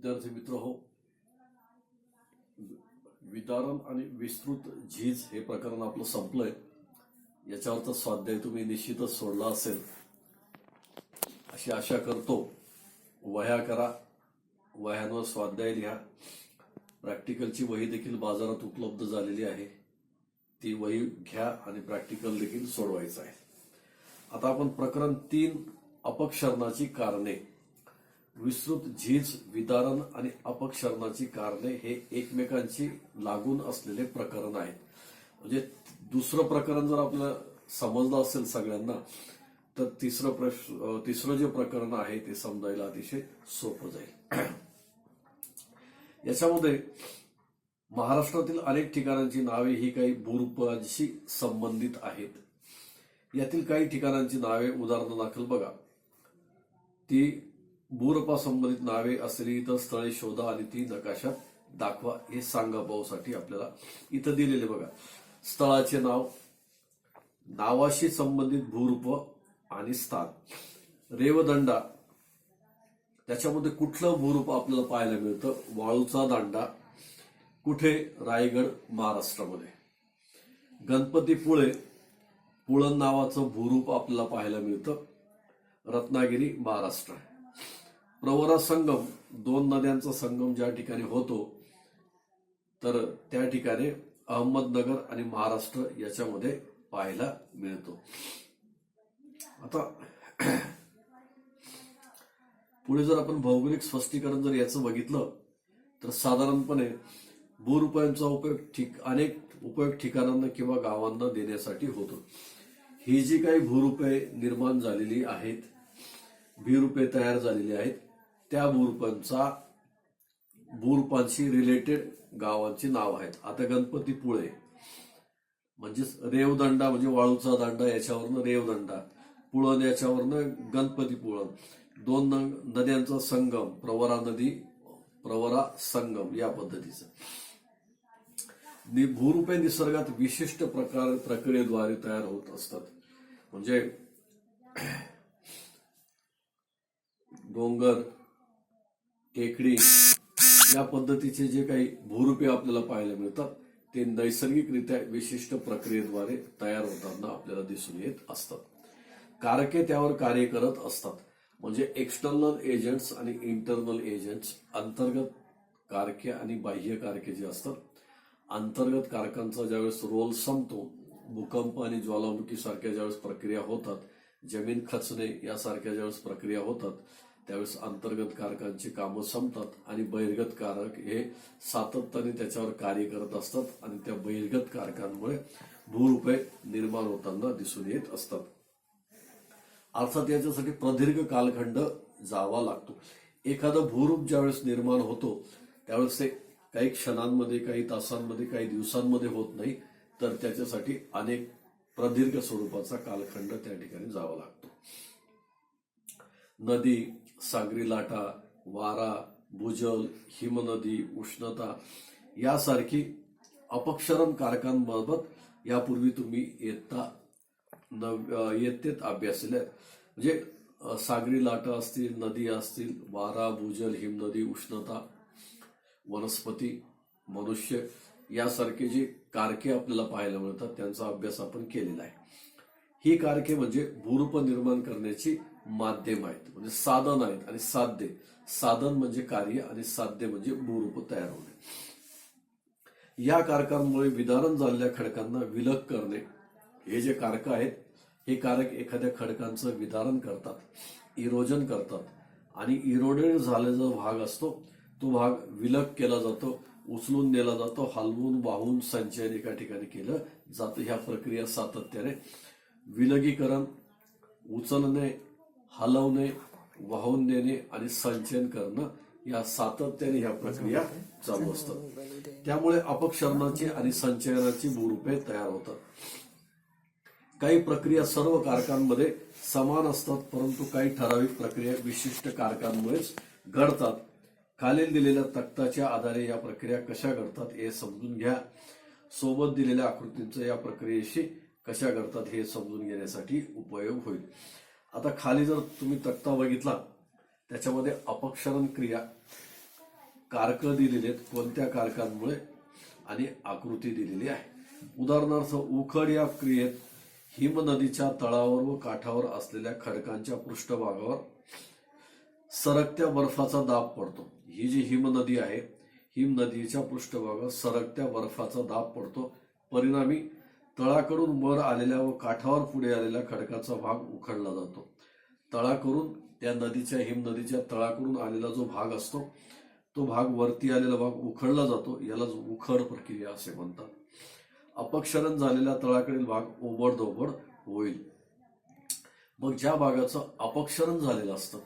विद्यार्थी मित्र हो, विदारण आणि विस्तृत झीज हे प्रकरण आपलं संपलंय. याच्यावरचा स्वाध्याय तुम्ही निश्चितच सोडला असेल अशी आशा करतो. वह्या करा, वह्यांवर स्वाध्याय लिहा. प्रॅक्टिकलची वही देखील बाजारात उपलब्ध झालेली आहे, ती वही घ्या आणि प्रॅक्टिकल देखील सोडवायचं आहे. आता आपण प्रकरण 3 अपक्षरणाची कारणे. विस्तृत झीज, विदारण आणि अपक्षरणाची कारणे हे एकमेकांची लागून असलेले प्रकरण आहेत. म्हणजे दुसरं प्रकरण जर आपल्याला समजलं असेल सगळ्यांना तर तिसरं जे प्रकरण आहे ते समजायला अतिशय सोपं जाईल. याच्यामध्ये महाराष्ट्रातील अनेक ठिकाणांची नावे ही काही भूरूपांशी संबंधित आहेत. यातील काही ठिकाणांची नावे उदाहरणादाखल बघा. ती भूरूपासंबंधित नावे असलेली इतर स्थळे शोधा आणि ती नकाशात दाखवा हे सांगा भाऊसाठी आपल्याला इथं दिलेले बघा. स्थळाचे नाव, नावाशी संबंधित भूरूप आणि स्थान. रेवदंडा, त्याच्यामध्ये कुठलं भूरूप आपल्याला पाहायला मिळतं? वाळूचा दांडा. कुठे? रायगड, महाराष्ट्रामध्ये. गणपतीपुळे, पुळण नावाचं भूरूप आपल्याला पाहायला मिळतं रत्नागिरी, महाराष्ट्र. प्रवरा संगम, 2 नद्यांचा संगम ज्या ठिकाणी होतो तर त्या ठिकाणी अहमदनगर आणि महाराष्ट्र याच्यामध्ये पाहायला मिळतो. आता पुढे जर आपण भौगोलिक स्पष्टीकरण जर याचं बघितलं तर साधारणपणे भूरूपांचा उपयोग अनेक उपयोग ठिकाणांना किंवा गावांना देण्यासाठी होतो. ही जी काही भूरूपे निर्माण झालेली आहेत, भूरूपे तयार झालेली आहेत, त्या भूरूपांशी रिलेटेड गावांची नाव आहेत. आता गणपतीपुळे म्हणजे रेवदंडा म्हणजे वाळूचा दांडा, याच्यावरनं रेवदंडा. पुळण याच्यावरनं गणपतीपुळण. 2 नद्यांचा संगम, प्रवरा नदी, प्रवरा संगम या पद्धतीचं. भूरूपे निसर्गात विशिष्ट प्रक्रियेद्वारे तयार होत असतात. म्हणजे डोंगर, टेकडी या पद्धतीचे जे काही भूरूपे आपल्याला पाहायला मिळतात ते नैसर्गिकरित्या विशिष्ट प्रक्रियेद्वारे तयार होताना आपल्याला दिसून येत असतात. कारके त्यावर कार्य करत असतात. म्हणजे एक्सटर्नल एजंट्स आणि इंटरनल एजंट्स. अंतर्गत कारके आणि बाह्य कारके जे असतात. अंतर्गत कारकांचा ज्यावेळेस रोल संपतो, भूकंप आणि ज्वालामुखी सारख्या ज्यावेळेस प्रक्रिया होतात, जमीन खचणे यासारख्या ज्यावेळेस प्रक्रिया होतात त्यावेळेस अंतर्गत कारकांची कामं संपतात आणि बहिर्गत कारक हे सातत्याने त्याच्यावर कार्य करत असतात आणि त्या बहिर्गत कारकांमुळे भूरूपे निर्माण होताना दिसून येत असतात. अर्थात याच्यासाठी प्रदीर्घ कालखंड जावा लागतो. एखादं भूरूप ज्यावेळेस निर्माण होतो त्यावेळेस ते काही क्षणांमध्ये, काही तासांमध्ये, काही दिवसांमध्ये होत नाही, तर त्याच्यासाठी अनेक प्रदीर्घ स्वरूपाचा कालखंड त्या ठिकाणी जावा लागतो. नदी, सागरी लाटा, वारा, भूजल, हिमनदी, उष्णता यासारखी अपक्षरण कारकांबाबत यापूर्वी तुम्ही इयत्तेत अभ्यासले. म्हणजे सागरी लाटा असतील, नदी असतील, वारा, भूजल, हिमनदी, उष्णता, वनस्पती, मनुष्य यासारखे जे कारके आपल्याला पाहायला मिळतात त्यांचा अभ्यास आपण केलेला आहे. ही कारके म्हणजे भूरूप निर्माण करण्याची माध्यम आहेत, म्हणजे साधन आहेत. आणि साध्य, साधन म्हणजे कार्य आणि साध्य म्हणजे भूरूप तयार होणे. या कारकांमुळे विदारण झालेल्या खडकांना विलग करणे. हे जे कारक आहेत हे कारक एखाद्या खडकांचं विदारण करतात, इरोजन करतात आणि इरोडेड झालेला भाग असतो तो भाग विलग केला जातो, उचलून नेला जातो, हलवून वाहून संचयन एका ठिकाणी केलं जातं. ह्या प्रक्रिया सातत्याने विलगीकरण, उचलणे, हलवणे, वाहून नेणे आणि संचयन करणं या सातत्याने ह्या प्रक्रिया चालू असतात. त्यामुळे अपक्षरणाची आणि संचयनाची भूरूपे तयार होतात. काही प्रक्रिया सर्व कारकांमध्ये समान असतात, परंतु काही ठराविक प्रक्रिया विशिष्ट कारकांमुळेच घडतात. खालील दिलेल्या तक्त्याच्या आधारे या प्रक्रिया कशा घडतात हे समजून घ्या. सोबत दिलेल्या आकृतींचा या प्रक्रियेशी कशा घडतात हे समजून घेण्यासाठी उपयोग होईल. आता खाली जर तुम्ही तक्ता बघितला त्याच्यामध्ये अपक्षरण क्रिया कारकं दिलेली आहेत, कोणत्या कारकांमुळे आणि आकृती दिलेली आहे. उदाहरणार्थ उखड या क्रियेत हिम नदीच्या तळावर व काठावर असलेल्या खडकांच्या पृष्ठभागावर सरकत्या बर्फाचा दाब पडतो. ही जी हिम नदी आहे, हिम नदीच्या पृष्ठभागावर सरकत्या बर्फाचा दाब पडतो. परिणामी तळाकडून वर आलेल्या व काठावर पुढे आलेल्या खडकाचा भाग उखडला जातो. तळाकडून त्या नदीच्या हिम नदीच्या तळाकडून आलेला जो भाग असतो तो भाग वरती आलेला भाग उखडला जातो. यालाच उखड प्रक्रिया असे म्हणतात. अपक्षरण झालेल्या तळाकडील भाग ओबडधोबड होईल. मग ज्या भागाचं अपक्षरण झालेलं असतं,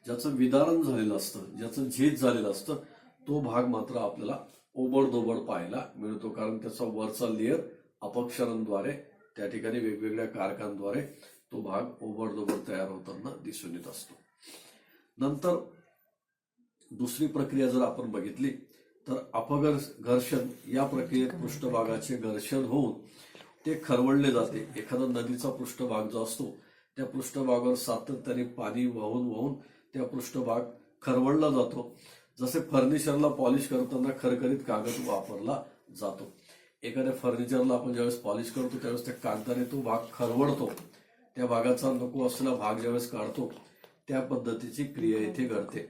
ज्याचं विदारण झालेलं असतं, ज्याचं झीज झालेलं असतं, तो भाग मात्र आपल्याला ओबडधोबड पाहायला मिळतो. कारण त्याचा वरचा लेअर अपक्षरणद्वारे त्या ठिकाणी वेगवेगळ्या कारकांद्वारे तो भाग ओबडधोबड तयार होताना दिसून येत असतो. नंतर दुसरी प्रक्रिया जर आपण बघितली तर अपघर्षण या प्रक्रियेत पृष्ठभागाचे घर्षण होऊन ते खरवडले जाते. एखादा नदीचा पृष्ठभाग जो असतो त्या पृष्ठभागावर सातत्याने पाणी वाहून वाहून त्या पृष्ठभाग खरवडला जातो. जसे फर्निचरला पॉलिश करताना खरखरीत कागद वापरला जातो. एखाद्या फर्निचरला आपण ज्यावेळेस पॉलिश करतो त्यावेळेस त्या कागदाने तो भाग खरवडतो. त्या भागाचा नको असलेला भाग ज्यावेळेस काढतो त्या पद्धतीची क्रिया इथे घडते.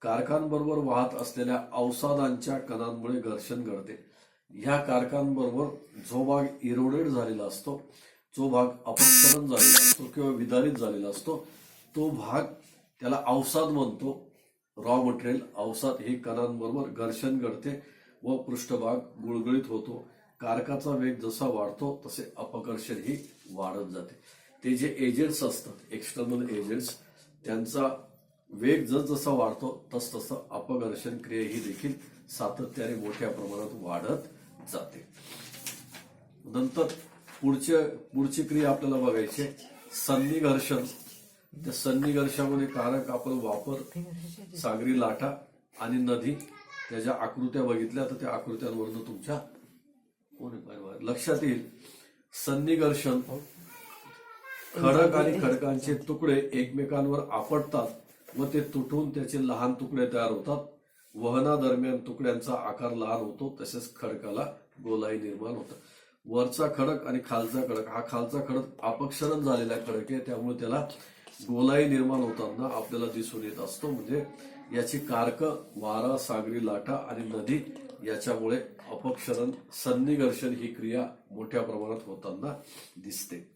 कारकांबरोबर वाहत असलेल्या अवसादांच्या कणांमुळे घर्षण घडते. ह्या कारकांबरोबर जो भाग इरोडेड झालेला असतो, जो भाग अपक्षरण झालेला असतो किंवा विदारित झालेला असतो, तो भाग त्याला अवसाद म्हणतो. रॉ मटेरियल अवसाद हे कणांबरोबर घर्षण घडते व पृष्ठभाग गुळगुळीत होतो. कारकाचा वेग जसा वाढतो तसे अपघर्षण ही वाढत जाते. ते जे एजंट्स असतात, एक्सटर्नल एजंट्स, त्यांचा वेग जसा वाढतो तसं अपघर्षण क्रिया ही देखील सातत्याने मोठ्या प्रमाणात वाढत जाते. नंतर पुढची क्रिया आपल्याला बघायची आहे सन्निघर्षण. त्या सन्निघर्षामध्ये कारक आपण वापर, सागरी लाटा आणि नदी, त्याच्या आकृत्या बघितल्या तर त्या आकृत्यांवरून तुमच्या लक्षात येईल. सन्निघर्षण खडक आणि खडकांचे तुकडे एकमेकांवर आपटतात व ते तुटून त्याचे लहान तुकडे तयार होतात. वहनादरम्यान तुकड्यांचा आकार लहान होतो तसेच खडकाला गोलाई निर्माण होतं. वरचा खडक आणि खालचा खडक, हा खालचा खडक अपक्षरण झालेला खडक आहे त्यामुळे त्याला गोलाई निर्माण होताना आपल्याला दिसून येत असतो. म्हणजे याची कारक, वारा, सागरी लाटा आणि नदी याच्यामुळे अपक्षरण, सन्निघर्षण ही क्रिया मोठ्या प्रमाणात होताना दिसते.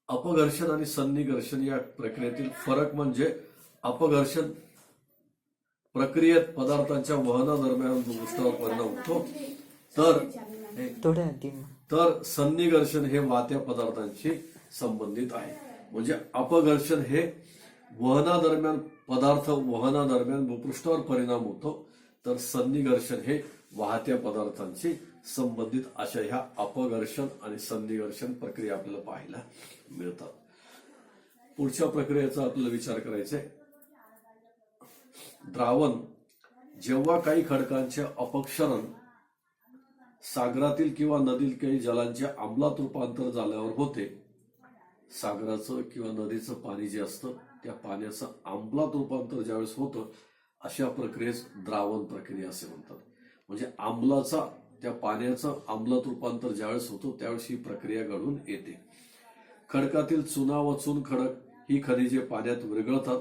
अपघर्षण आणि सन्निघर्षण या प्रक्रियेतील फरक म्हणजे अपघर्षण प्रक्रियेत पदार्थांच्या वहनादरम्यान भूपृष्ठावर परिणाम होतो, तर सन्निघर्षण हे वाहत्या पदार्थांशी संबंधित आहे. म्हणजे अपघर्षण हे वहनादरम्यान भूपृष्ठावर परिणाम होतो, तर सन्निघर्षण हे वाहत्या पदार्थांशी संबंधित अशा ह्या अपघर्षण आणि सन्निघर्षण प्रक्रिया आपल्याला पाहायला मिळतात. पुढच्या प्रक्रियेचा आपल्याला विचार करायचा आहे द्रावण. जेव्हा काही खडकांचे अपक्षरण सागरातील किंवा नदीतील काही जलांचे आम्लात रूपांतर झाल्यावर होते. सागराचं किंवा नदीचं पाणी जे असतं त्या पाण्याचं आम्लात रूपांतर ज्यावेळेस होतं अशा प्रक्रियेस द्रावण प्रक्रिया असे म्हणतात. म्हणजे आम्लाचा, त्या पाण्याचं आम्लात रूपांतर ज्यावेळेस होतो त्यावेळेस ही प्रक्रिया घडून येते. खडकातील चुना व चून खडक ही खनिजे पाण्यात विरघळतात.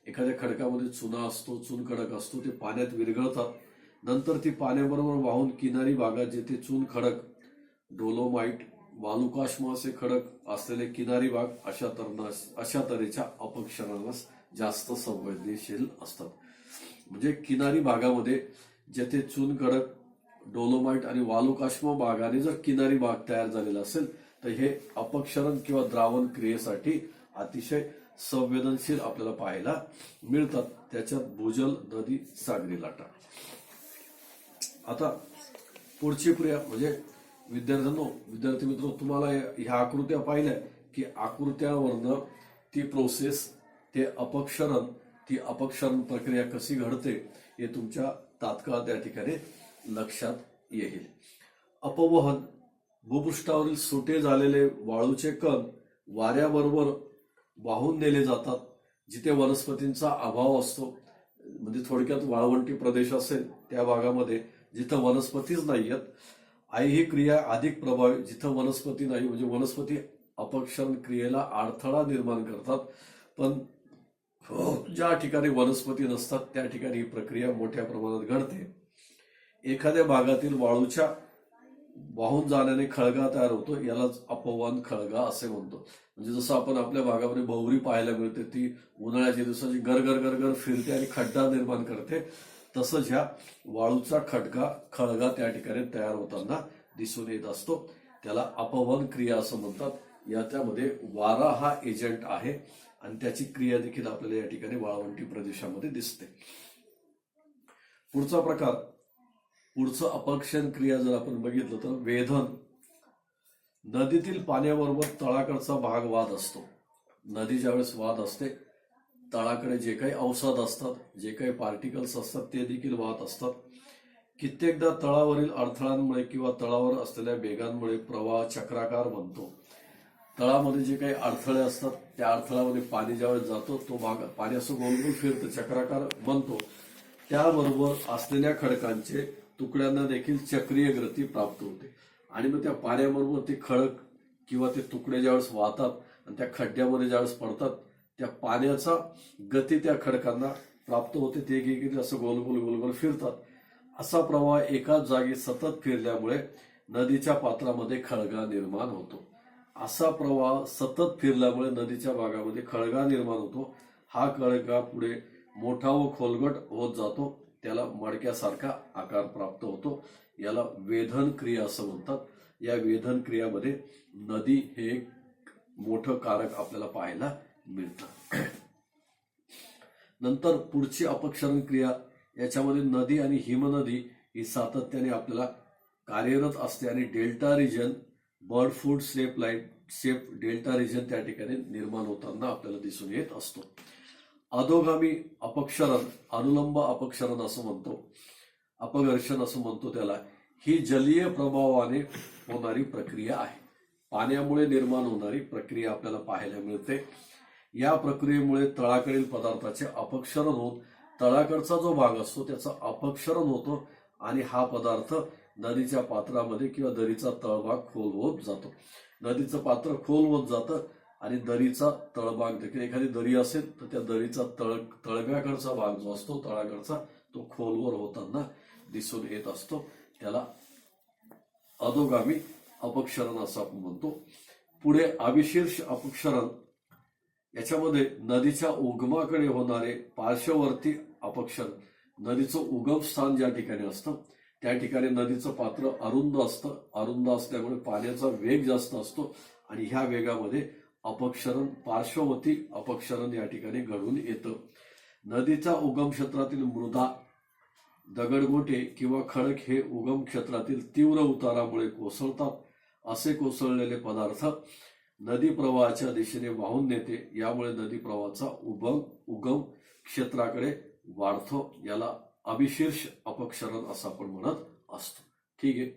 एखाद्या खडकामध्ये चुना असतो, चून खडक असतो, ते पाण्यात विरघळतात. नंतर ती पाण्याबरोबर वाहून किनारी भागात जेथे चून खडक, डोलोमाइट, वालुकाश्म असे खडक असलेले किनारी भाग अशा तऱ्हेच्या अपक्षरणास जास्त संवेदनशील असतात. म्हणजे किनारी भागामध्ये जेथे चून खडक, डोलोमाइट आणि वालुकाश्म भागाने जर किनारी भाग तयार झालेला असेल तर हे अपक्षरण किंवा द्रावण क्रियेसाठी अतिशय संवेदनशील आपल्याला पाहायला मिळतात. त्याच्यात भूजल, नदी, सागरी लाटा. आता पुढची क्रिया म्हणजे विद्यार्थी मित्र, तुम्हाला ह्या आकृत्या पाहिल्या की आकृत्यावरनं ती प्रोसेस, ती अपक्षरण प्रक्रिया कशी घडते हे तुमच्या तात्काळ त्या ठिकाणी लक्षात येईल. अपवहन, भूपृष्ठावरील सुटे झालेले वाळूचे कण वाऱ्याबरोबर वाहून नेले जातात. जिथे वनस्पतींचा अभाव असतो, म्हणजे थोडक्यात वाळवंटी प्रदेश असेल त्या भागामध्ये जिथं वनस्पतीच नाही आहेत, ही क्रिया अधिक प्रभावी. जिथं वनस्पती नाही म्हणजे वनस्पती अपक्षरण क्रियेला अडथळा निर्माण करतात, पण ज्या ठिकाणी वनस्पती नसतात त्या ठिकाणी ही प्रक्रिया मोठ्या प्रमाणात घडते. एखाद्या भागातील वाळूच्या वाहून जाण्याने खळगा तयार होतो, यालाच अपवन खळगा असे म्हणतो. म्हणजे जसं आपण आपल्या भागामध्ये भोवरी पाहायला मिळते, ती उन्हाळ्याच्या दिवसाची गरगर गरगर फिरते आणि खड्डा निर्माण करते, तसंच ह्या वाळूचा खळगा त्या ठिकाणी तयार होताना दिसून येत असतो. त्याला अपवन क्रिया असं म्हणतात. त्यामध्ये वारा हा एजंट आहे आणि त्याची क्रिया देखील आपल्याला या ठिकाणी वाळवंटी प्रदेशामध्ये दिसते. पुढचं अपक्षरण क्रिया जर आपण बघितलं तर वेधन. नदीतील पाण्याबरोबर तळाकडचा भाग वाद असतो. नदी ज्यावेळेस वाद असते, तळाकडे जे काही अवसाद असतात, जे काही पार्टिकल्स असतात ते देखील वाहत असतात. कित्येकदा तळावरील अडथळ्यांमुळे किंवा तळावर असलेल्या वेगांमुळे प्रवाह चक्राकार बनतो. तळामध्ये जे काही अडथळे असतात त्या अडथळ्यामध्ये पाणी ज्यावेळेस जातो, तो भाग पाणी असं गोल गोल फिरतं, चक्राकार बनतो. त्याबरोबर असलेल्या खडकांचे तुकड्यांना देखील चक्रीय गती प्राप्त होते आणि मग त्या पाण्याबरोबर ते खडक किंवा ते तुकडे ज्यावेळेस वाहतात आणि त्या खड्ड्यामध्ये ज्यावेळेस पडतात, त्या पाण्याचा गती त्या खडकांना प्राप्त होते. ते एक असं गोल गोल गोल गोल फिरतात. असा प्रवाह एकाच जागी सतत फिरल्यामुळे नदीच्या पात्रामध्ये खळगा निर्माण होतो. असा प्रवाह सतत फिरल्यामुळे नदीच्या भागामध्ये खळगा निर्माण होतो. हा खळगा पुढे मोठा व खोलगट होत जातो, त्याला मडक्यासारखा आकार प्राप्त होतो. याला वेधन क्रिया असं म्हणतात. या वेधन क्रियामध्ये नदी हे एक मोठं कारक आपल्याला पाहायला मिळतं. नंतर पुढची अपक्षरण क्रिया, याच्यामध्ये नदी आणि हिमनदी ही सातत्याने आपल्याला कार्यरत असते आणि delta region, bird foot shape delta region त्या ठिकाणी निर्माण होताना आपल्याला दिसून येत असतो. अधोगामी अपक्षरण, अनुलंब अपक्षरण असं म्हणतो, अपघर्षण असं म्हणतो त्याला. ही जलीय प्रभावाने होणारी प्रक्रिया आहे. पाण्यामुळे निर्माण होणारी प्रक्रिया आपल्याला पाहायला मिळते. या प्रक्रियेमुळे तळाकडील पदार्थाचे अपक्षरण होत तळाकडचा जो भाग असतो त्याचं अपक्षरण होतो आणि हा पदार्थ नदीच्या पात्रामध्ये किंवा दरीचा तळभाग खोल होत जातो. नदीचं पात्र खोल होत जातं आणि दरीचा तळभाग देखील, एखादी दरी असेल तर त्या दरीचा तळव्याकडचा भाग जो असतो तळाकडचा, तो खोलवर होताना दिसून येत असतो. त्याला अधोगामी अपक्षरण असं आपण म्हणतो. पुढे अविशीर्ष अपक्षरण, याच्यामध्ये नदीच्या उगमाकडे होणारे पार्श्ववर्ती अपक्षरण. नदीचं उगम स्थान ज्या ठिकाणी असतं त्या ठिकाणी नदीचं पात्र अरुंद असतं. अरुंद असल्यामुळे पाण्याचा वेग जास्त असतो आणि ह्या वेगामध्ये अपक्षरण, पार्श्ववर्ती अपक्षरण या ठिकाणी घडून येतं. नदीच्या उगम क्षेत्रातील मृदा, दगडगोटे किंवा खडक हे उगम क्षेत्रातील तीव्र उतारामुळे कोसळतात. असे कोसळलेले पदार्थ नदी प्रवाहाच्या दिशेने वाहून नेते. यामुळे नदी प्रवाहाचा उगम क्षेत्राकडे वाढतो. याला अविशीर्ष अपक्षरण असं आपण म्हणत असतो. ठीक आहे.